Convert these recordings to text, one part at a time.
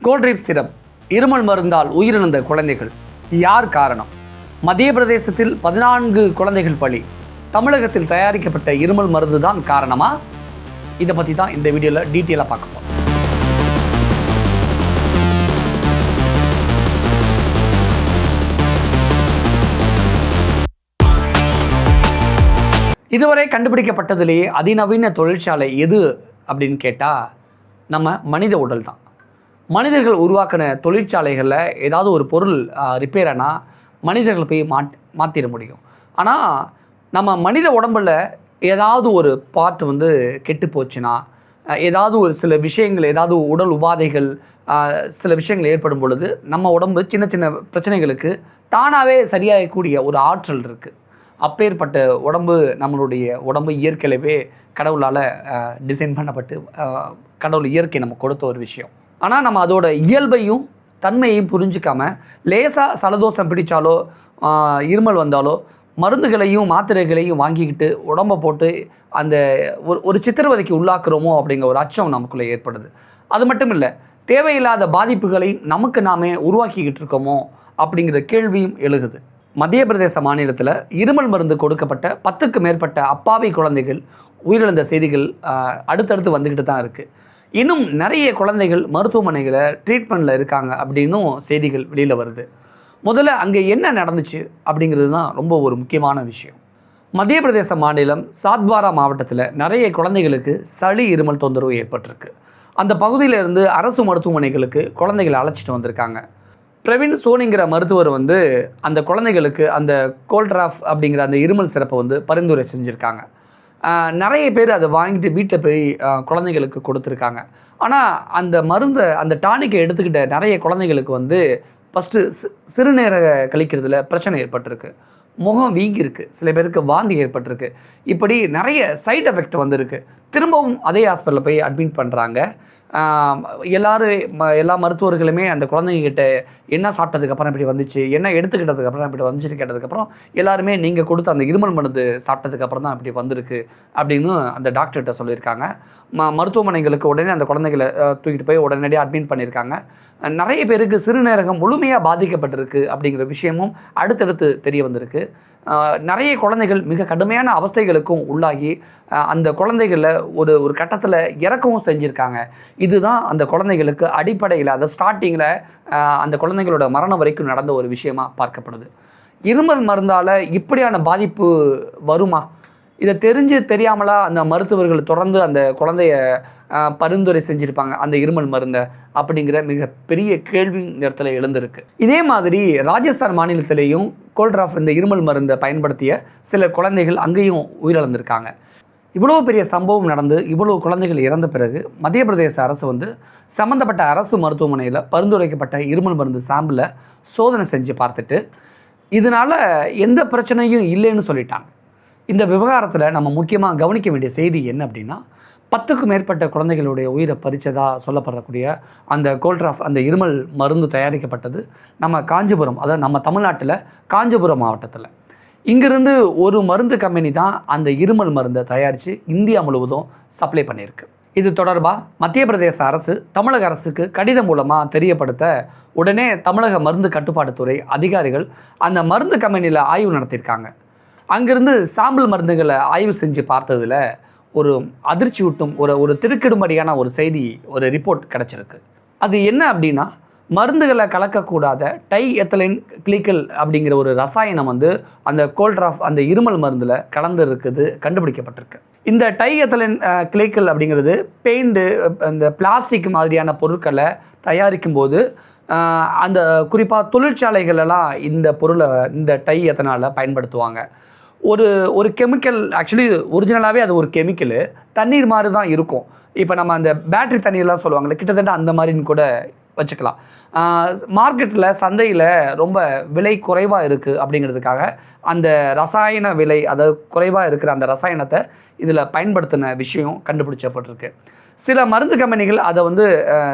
Coldrif syrup இருமல் மருந்தால் உயிரிழந்த குழந்தைகள் யார் காரணம்? மத்திய பிரதேசத்தில் 14 குழந்தைகள் பலி. தமிழகத்தில் தயாரிக்கப்பட்ட இருமல் மருந்து தான் காரணமா? இதை பற்றி தான் இந்த வீடியோவில் டீட்டெயிலாக பார்க்க போகிறோம். இதுவரை கண்டுபிடிக்கப்பட்டதிலேயே அதிநவீன தொழிற்சாலை எது அப்படின்னு கேட்டால் நம்ம மனித உடல் தான். மனிதர்கள் உருவாக்கின தொழிற்சாலைகளில் ஏதாவது ஒரு பொருள் ரிப்பேர் ஆனால் மனிதர்கள் போய் மாற்றிட முடியும். ஆனால் நம்ம மனித உடம்பில் ஏதாவது ஒரு பார்ட் கெட்டு போச்சுன்னா, ஏதாவது ஒரு சில விஷயங்கள், ஏதாவது உடல் உபாதைகள், சில விஷயங்கள் ஏற்படும் பொழுது நம்ம உடம்பு சின்ன சின்ன பிரச்சனைகளுக்கு தானாகவே சரியாகக்கூடிய ஒரு ஆற்றல் இருக்குது. அப்பேற்பட்ட உடம்பு நம்மளுடைய உடம்பு இயற்கையிலவே கடவுளால் டிசைன் பண்ணப்பட்டு கடவுள் இயற்கை நம்ம கொடுத்த ஒரு விஷயம். ஆனால் நம்ம அதோட இயல்பையும் தன்மையையும் புரிஞ்சிக்காமல் லேசாக சலதோஷம் பிடிச்சாலோ இருமல் வந்தாலோ மருந்துகளையும் மாத்திரைகளையும் வாங்கிக்கிட்டு உடம்பை போட்டு அந்த ஒரு சித்திரவதைக்கு உள்ளாக்குறோமோ அப்படிங்கிற ஒரு அச்சம் நமக்குள்ளே ஏற்படுது. அது மட்டும் இல்லை, தேவையில்லாத பாதிப்புகளை நமக்கு நாமே உருவாக்கிக்கிட்டு இருக்கோமோ அப்படிங்கிற கேள்வியும் எழுகுது. மத்திய பிரதேச மாநிலத்தில் இருமல் மருந்து கொடுக்கப்பட்ட 10க்கு மேற்பட்ட அப்பாவி குழந்தைகள் உயிரிழந்த செய்திகள் அடுத்தடுத்து வந்துக்கிட்டு தான் இருக்குது. இன்னும் நிறைய குழந்தைகள் மருத்துவமனைகளை ட்ரீட்மெண்ட்டில் இருக்காங்க அப்படின்னும் செய்திகள் வெளியில் வருது. முதல்ல அங்கே என்ன நடந்துச்சு அப்படிங்கிறது தான் ரொம்ப ஒரு முக்கியமான விஷயம். மத்திய பிரதேச மாநிலம் சாத்வாரா மாவட்டத்தில் நிறைய குழந்தைகளுக்கு சளி இருமல் தொந்தரவு ஏற்பட்டிருக்கு. அந்த பகுதியிலிருந்து அரசு மருத்துவமனைகளுக்கு குழந்தைகளை அழைச்சிட்டு வந்திருக்காங்க. பிரவீன் சோனிங்கிற மருத்துவர் அந்த குழந்தைகளுக்கு அந்த கோல்ட்ராஃப் அப்படிங்கிற அந்த இருமல் சிறப்பை பரிந்துரை செஞ்சுருக்காங்க. நிறைய பேர் அதை வாங்கிட்டு வீட்டில் போய் குழந்தைகளுக்கு கொடுத்துருக்காங்க. ஆனால் அந்த மருந்தை, அந்த டானிக்கை எடுத்துக்கிட்ட நிறைய குழந்தைகளுக்கு ஃபஸ்ட்டு சிறுநீரக கழிக்கிறதுல பிரச்சனை ஏற்பட்டிருக்கு, முகம் வீங்கியிருக்கு, சில பேருக்கு வாந்தி ஏற்பட்டிருக்கு. இப்படி நிறைய சைட் எஃபெக்ட் வந்திருக்கு. திரும்பவும் அதே ஹாஸ்பிட்டலில் போய் அட்மிட் பண்ணுறாங்க. எல்லா மருத்துவர்களுமே அந்த குழந்தைங்கக்கிட்ட என்ன சாப்பிட்டதுக்கப்புறம் இப்படி வந்துச்சு, என்ன எடுத்துக்கிட்டதுக்கப்புறம் இப்படி வந்துச்சுன்னு கேட்டதுக்கப்புறம் எல்லாருமே நீங்கள் கொடுத்த அந்த இருமல் மருந்து சாப்பிட்டதுக்கப்புறம் தான் இப்படி வந்திருக்கு அப்படின்னு அந்த டாக்டர்கிட்ட சொல்லியிருக்காங்க. மருத்துவமனைகளுக்கு உடனே அந்த குழந்தைகளை தூக்கிட்டு போய் உடனடியாக அட்மிட் பண்ணியிருக்காங்க. நிறைய பேருக்கு சிறுநீரகம் முழுமையாக பாதிக்கப்பட்டிருக்கு அப்படிங்கிற விஷயமும் அடுத்தடுத்து தெரிய வந்திருக்கு. நிறைய குழந்தைகள் மிக கடுமையான அவஸ்தைகளுக்கும் உள்ளாகி அந்த குழந்தைகளில் ஒரு கட்டத்தில் இறக்கவும் செஞ்சுருக்காங்க. இதுதான் அந்த குழந்தைகளுக்கு அடிப்படையில் அந்த ஸ்டார்டிங்கில் அந்த குழந்தைகளோட மரணம் வரைக்கும் நடந்த ஒரு விஷயமாக பார்க்கப்படுது. இருமல் மருந்தால் இப்படியான பாதிப்பு வருமா? இதை தெரியாமலா அந்த மருத்துவர்கள் தொடர்ந்து அந்த குழந்தைய பரிந்துரை செஞ்சுருப்பாங்க அந்த இருமல் மருந்தை அப்படிங்கிற மிகப்பெரிய கேள்வி நேரத்தில் எழுந்திருக்கு. இதே மாதிரி ராஜஸ்தான் மாநிலத்திலேயும் கோல்ட்ராஃப் இந்த இருமல் மருந்தை பயன்படுத்திய சில குழந்தைகள் அங்கேயும் உயிரிழந்திருக்காங்க. இவ்வளோ பெரிய சம்பவம் நடந்து இவ்வளோ குழந்தைகள் இறந்த பிறகு மத்திய பிரதேச அரசு சம்மந்தப்பட்ட அரசு மருத்துவமனையில் பரிந்துரைக்கப்பட்ட இருமல் மருந்து சாம்பிளை சோதனை செஞ்சு பார்த்துட்டு இதனால் எந்த பிரச்சனையும் இல்லைன்னு சொல்லிட்டாங்க. இந்த விவகாரத்தில் நம்ம முக்கியமாக கவனிக்க வேண்டிய செய்தி என்ன அப்படின்னா, 10க்கு மேற்பட்ட குழந்தைகளுடைய உயிரை பறித்ததாக சொல்லப்படக்கூடிய அந்த கோல்ட்ராஃப் அந்த இருமல் மருந்து தயாரிக்கப்பட்டது நம்ம காஞ்சிபுரம், அதாவது நம்ம தமிழ்நாட்டில் காஞ்சிபுரம் மாவட்டத்தில். இங்கிருந்து ஒரு மருந்து கம்பெனி தான் அந்த இருமல் மருந்தை தயாரித்து இந்தியா முழுவதும் சப்ளை பண்ணியிருக்கு. இது தொடர்பாக மத்திய பிரதேச அரசு தமிழக அரசுக்கு கடிதம் மூலமாக தெரியப்படுத்த உடனே தமிழக மருந்து கட்டுப்பாட்டுத்துறை அதிகாரிகள் அந்த மருந்து கம்பெனியில் ஆய்வு நடத்தியிருக்காங்க. அங்கிருந்து சாம்பிள் மருந்துகளை ஆய்வு செஞ்சு பார்த்ததில் ஒரு அதிர்ச்சியூட்டும் ஒரு திருக்கிடும்படியான ஒரு செய்தி, ஒரு ரிப்போர்ட் கிடச்சிருக்கு. அது என்ன அப்படின்னா, மருந்துகளை கலக்கக்கூடாத டை எத்தலைன் கிளிக்கல் அப்படிங்கிற ஒரு ரசாயனம் அந்த கோல்ட்ராஃப் அந்த இருமல் மருந்தில் கலந்து இருக்குது, கண்டுபிடிக்கப்பட்டிருக்கு. இந்த டை எத்தலைன் கிளிக்கல் அப்படிங்கிறது பெயிண்ட்டு, இந்த பிளாஸ்டிக் மாதிரியான பொருட்களை தயாரிக்கும் போது அந்த குறிப்பாக தொழிற்சாலைகளெல்லாம் இந்த பொருளை, இந்த டை எத்தனாலை பயன்படுத்துவாங்க. ஒரு கெமிக்கல், ஆக்சுவலி ஒரிஜினலாகவே அது ஒரு கெமிக்கலு, தண்ணீர் மாதிரி தான் இருக்கும். இப்போ நம்ம அந்த பேட்ரி தண்ணீர்லாம் சொல்லுவாங்கள்ல, கிட்டத்தட்ட அந்த மாதிரின்னு கூட வச்சுக்கலாம். மார்க்கெட்டில், சந்தையில் ரொம்ப விலை குறைவாக இருக்குது அப்படிங்கிறதுக்காக அந்த ரசாயன விலை, அதாவது குறைவாக இருக்கிற அந்த ரசாயனத்தை இதில் பயன்படுத்தின விஷயம் கண்டுபிடிச்சப்பட்டிருக்கு. சில மருந்து கம்பெனிகள் அதை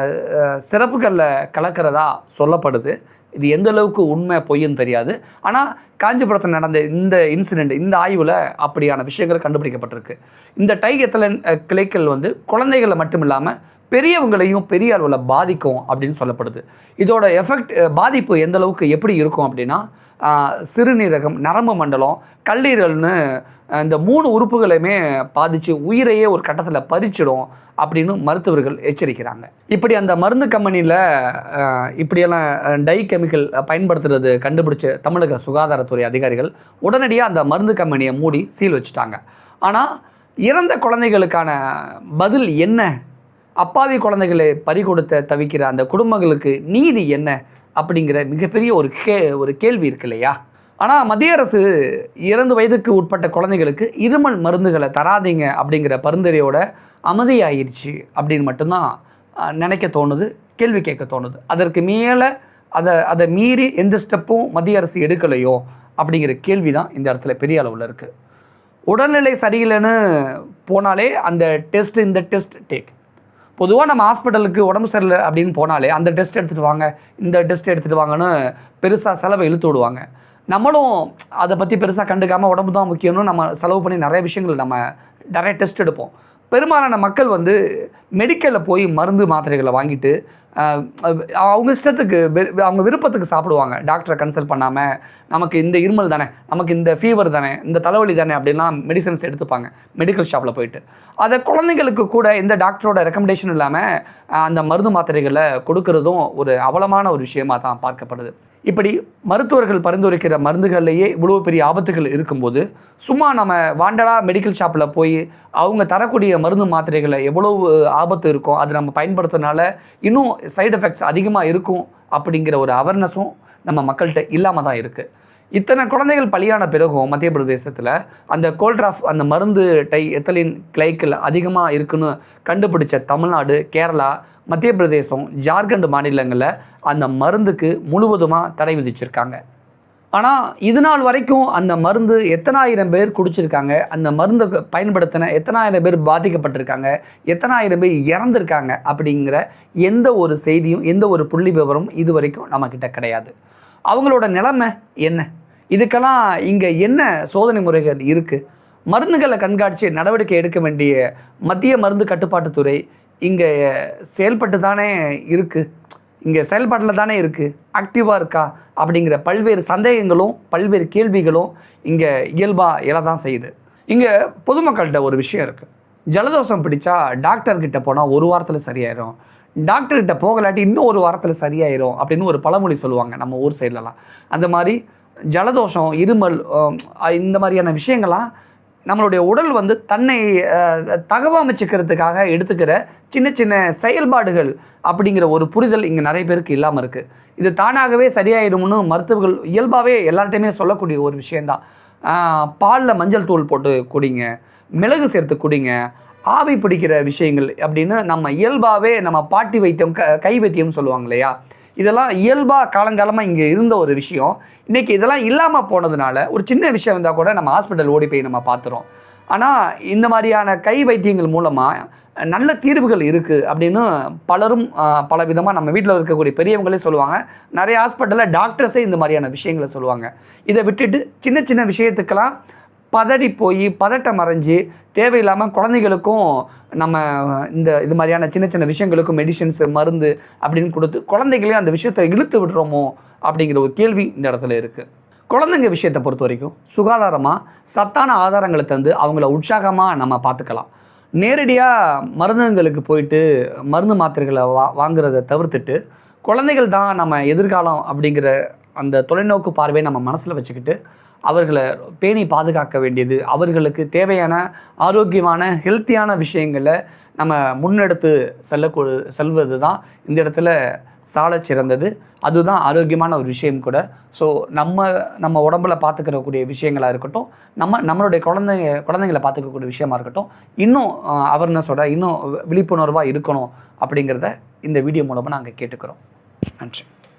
சிறப்புகளில் கலக்கிறதா சொல்லப்படுது. இது எந்த அளவுக்கு உண்மை பொய்ன்னு தெரியாது. ஆனால் காஞ்சிபுரத்தில் நடந்த இந்த இன்சிடெண்ட், இந்த ஆய்வில் அப்படியான விஷயங்கள் கண்டுபிடிக்கப்பட்டிருக்கு. இந்த டைஎத்தலின் கிளைக்கல் வந்து குழந்தைகளை மட்டும் இல்லாமல் பெரியவங்களையும் பெரிய அளவில் பாதிக்கும் அப்படின்னு சொல்லப்படுது. இதோட எஃபெக்ட், பாதிப்பு எந்த அளவுக்கு எப்படி இருக்கும் அப்படின்னா, சிறுநீரகம், நரம்பு மண்டலம், கல்லீரல்னு இந்த 3 உறுப்புகளையுமே பாதித்து உயிரையே ஒரு கட்டத்தில் பறிச்சிடும் அப்படின்னு மருத்துவர்கள் எச்சரிக்கிறாங்க. இப்படி அந்த மருந்து கம்பெனியில் இப்படியெல்லாம் டை கெமிக்கல் பயன்படுத்துறது கண்டுபிடிச்ச தமிழக சுகாதாரத்துறை அதிகாரிகள் உடனடியாக அந்த மருந்து கம்பெனியை மூடி சீல் வச்சுட்டாங்க. ஆனால் இறந்த குழந்தைகளுக்கான பதில் என்ன? அப்பாவி குழந்தைகளை பறிகொடுத்த தவிக்கிற அந்த குடும்பங்களுக்கு நீதி என்ன அப்படிங்கிற மிகப்பெரிய ஒரு கேள்வி இருக்கு இல்லையா? ஆனால் மத்திய அரசு 2 வயதுக்கு உட்பட்ட குழந்தைகளுக்கு இருமல் மருந்துகளை தராதீங்க அப்படிங்கிற பரிந்துரையோட அமைதியாயிருச்சு அப்படின்னு மட்டும்தான் நினைக்க தோணுது, கேள்வி கேட்க தோணுது. அதற்கு மேலே அதை மீறி எந்த ஸ்டெப்பும் மத்திய அரசு எடுக்கலையோ அப்படிங்கிற கேள்வி தான் இந்த இடத்துல பெரிய அளவில் இருக்குது. உடல்நிலை சரியில்லைன்னு போனாலே அந்த டெஸ்ட், இந்த டெஸ்ட் டேக். பொதுவாக நம்ம ஹாஸ்பிட்டலுக்கு உடம்பு சரியில்லை அப்படின்னு போனாலே அந்த டெஸ்ட் எடுத்துகிட்டு வாங்க, இந்த டெஸ்ட் எடுத்துகிட்டு வாங்கன்னு பெருசாக செலவை இழுத்து விடுவாங்க. நம்மளும் அதை பற்றி பெருசாக கண்டுக்காமல் உடம்பு தான் முக்கியம்னு நம்ம செலவு பண்ணி நிறைய விஷயங்கள் நம்ம நிறைய டெஸ்ட் எடுப்போம். பெரும்பாலான மக்கள் வந்து மெடிக்கலில் போய் மருந்து மாத்திரைகளை வாங்கிட்டு அவங்க இஷ்டத்துக்கு அவங்க விருப்பத்துக்கு சாப்பிடுவாங்க. டாக்டரை கன்சல்ட் பண்ணாமல் நமக்கு இந்த இருமல் தானே, நமக்கு இந்த ஃபீவர் தானே, இந்த தலைவலி தானே அப்படின்லாம் மெடிசன்ஸ் எடுத்துப்பாங்க மெடிக்கல் ஷாப்பில் போயிட்டு. அதை குழந்தைங்களுக்கு கூட எந்த டாக்டரோட ரெக்கமெண்டேஷன் இல்லாமல் அந்த மருந்து மாத்திரைகளை கொடுக்கறதும் ஒரு அவலமான ஒரு விஷயமாக தான் பார்க்கப்படுது. இப்படி மருத்துவர்கள் பரிந்துரைக்கிற மருந்துகள்லேயே இவ்வளோ பெரிய ஆபத்துகள் இருக்கும்போது சும்மா நம்ம வாண்டடாக மெடிக்கல் ஷாப்பில் போய் அவங்க தரக்கூடிய மருந்து மாத்திரைகளை எவ்வளோ ஆபத்து இருக்கும், அது நம்ம பயன்படுத்துறதுனால இன்னும் சைடு எஃபெக்ட்ஸ் அதிகமாக இருக்கும் அப்படிங்கிற ஒரு அவேர்னஸும் நம்ம மக்கள்கிட்ட இல்லாமல் தான் இருக்குது. இத்தனை குழந்தைகள் பலியான பிறகும் மத்திய பிரதேசத்தில் அந்த கோல்ட்ராஃப், அந்த மருந்து எத்தலின் கிளைக்கல் அதிகமாக இருக்குன்னு கண்டுபிடிச்ச தமிழ்நாடு, கேரளா, மத்திய பிரதேசம், ஜார்க்கண்ட் மாநிலங்களில் அந்த மருந்துக்கு முழுவதுமாக தடை விதிச்சிருக்காங்க. ஆனால் இது நாள் வரைக்கும் அந்த மருந்து எத்தனாயிரம் பேர் குடிச்சிருக்காங்க, அந்த மருந்தை பயன்படுத்தின எத்தனாயிரம் பேர் பாதிக்கப்பட்டிருக்காங்க, எத்தனாயிரம் பேர் இறந்துருக்காங்க அப்படிங்கிற எந்த ஒரு செய்தியும், எந்த ஒரு புள்ளி விவரமும் இது வரைக்கும் நம்மக்கிட்ட கிடையாது. அவங்களோட நிலைமை என்ன? இதுக்கெல்லாம் இங்கே என்ன சோதனை முறைகள் இருக்குது? மருந்துகளை கண்காணித்து நடவடிக்கை எடுக்க வேண்டிய மத்திய மருந்து கட்டுப்பாட்டுத்துறை இங்கே செயல்பட்டு தானே இருக்குது, இங்கே செயல்பாட்டில் தானே இருக்குது, ஆக்டிவாக இருக்கா அப்படிங்கிற பல்வேறு சந்தேகங்களும் பல்வேறு கேள்விகளும் இங்கே இயல்பாக எழதான் செய்யுது. இங்கே பொதுமக்கள்கிட்ட ஒரு விஷயம் இருக்குது. ஜலதோஷம் பிடிச்சா டாக்டர்கிட்ட போனால் 1 வாரத்தில் சரியாயிடும், டாக்டர்கிட்ட போகலாட்டி இன்னும் 1 வாரத்தில் சரியாயிடும் அப்படின்னு ஒரு பழமொழி சொல்லுவாங்க நம்ம ஊர் சைட்லலாம். அந்த மாதிரி ஜலதோஷம், இருமல், இந்த மாதிரியான விஷயங்கள்லாம் நம்மளுடைய உடல் வந்து தன்னை தகவமைச்சிக்கிறதுக்காக எடுத்துக்கிற சின்ன சின்ன செயல்பாடுகள் அப்படிங்கிற ஒரு புரிதல் இங்கே நிறைய பேருக்கு இல்லாமல் இருக்குது. இது தானாகவே சரியாயிடும்னு மருத்துவர்கள் இயல்பாகவே எல்லார்ட்டையுமே சொல்லக்கூடிய ஒரு விஷயந்தான். பாலில் மஞ்சள் தூள் போட்டு குடிங்க, மிளகு சேர்த்து குடிங்க, ஆவி பிடிக்கிற விஷயங்கள் அப்படின்னு நம்ம இயல்பாகவே நம்ம பாட்டி வைத்தியம், கை வைத்தியம் சொல்லுவாங்க இல்லையா, இதெல்லாம் இயல்பாக காலங்காலமாக இங்கே இருந்த ஒரு விஷயம். இன்றைக்கி இதெல்லாம் இல்லாமல் போனதுனால ஒரு சின்ன விஷயம் இருந்தால் கூட நம்ம ஹாஸ்பிட்டல் ஓடி போய் நம்ம பார்த்துறோம். ஆனால் இந்த மாதிரியான கை வைத்தியங்கள் மூலமாக நல்ல தீர்வுகள் இருக்குது அப்படின்னு பலரும் பல விதமாக நம்ம வீட்டில் இருக்கக்கூடிய பெரியவங்களே சொல்லுவாங்க. நிறைய ஹாஸ்பிட்டலில் டாக்டர்ஸே இந்த மாதிரியான விஷயங்களை சொல்லுவாங்க. இதை விட்டுட்டு சின்ன சின்ன விஷயத்துக்கெல்லாம் பதறி போய் பதட்டம் அடைஞ்சு தேவையில்லாமல் குழந்தைகளுக்கும் நம்ம இது மாதிரியான சின்ன சின்ன விஷயங்களுக்கும் மெடிசன்ஸு, மருந்து அப்படின்னு கொடுத்து குழந்தைகளையும் அந்த விஷயத்தை இழுத்து விடுறோமோ அப்படிங்கிற ஒரு கேள்வி இந்த இடத்துல இருக்குது. குழந்தைங்க விஷயத்தை பொறுத்த வரைக்கும் சுகாதாரமாக சத்தான ஆதாரங்களை தந்து அவங்கள உற்சாகமாக நம்ம பார்த்துக்கலாம். நேரடியாக மருந்துங்களுக்கு போயிட்டு மருந்து மாத்திரைகளை வாங்குறதை தவிர்த்துட்டு குழந்தைகள் தான் நம்ம எதிர்காலம் அப்படிங்கிற அந்த தொலைநோக்கு பார்வையை நம்ம மனசில் வச்சுக்கிட்டு அவர்களை பேணி பாதுகாக்க வேண்டியது, அவர்களுக்கு தேவையான ஆரோக்கியமான ஹெல்த்தியான விஷயங்களை நம்ம முன்னெடுத்து செல்வது தான் இந்த இடத்துல சால சிறந்தது. அதுதான் ஆரோக்கியமான ஒரு விஷயம் கூட. ஸோ நம்ம உடம்புல பார்த்துக்கிறக்கூடிய விஷயங்களாக இருக்கட்டும், நம்மளுடைய குழந்தைங்களை பார்த்துக்கக்கூடிய விஷயமா இருக்கட்டும், இன்னும் அவேர்னஸோட இன்னும் விழிப்புணர்வாக இருக்கணும் அப்படிங்கிறத இந்த வீடியோ மூலமாக நாங்கள் கேட்டுக்கிறோம். நன்றி.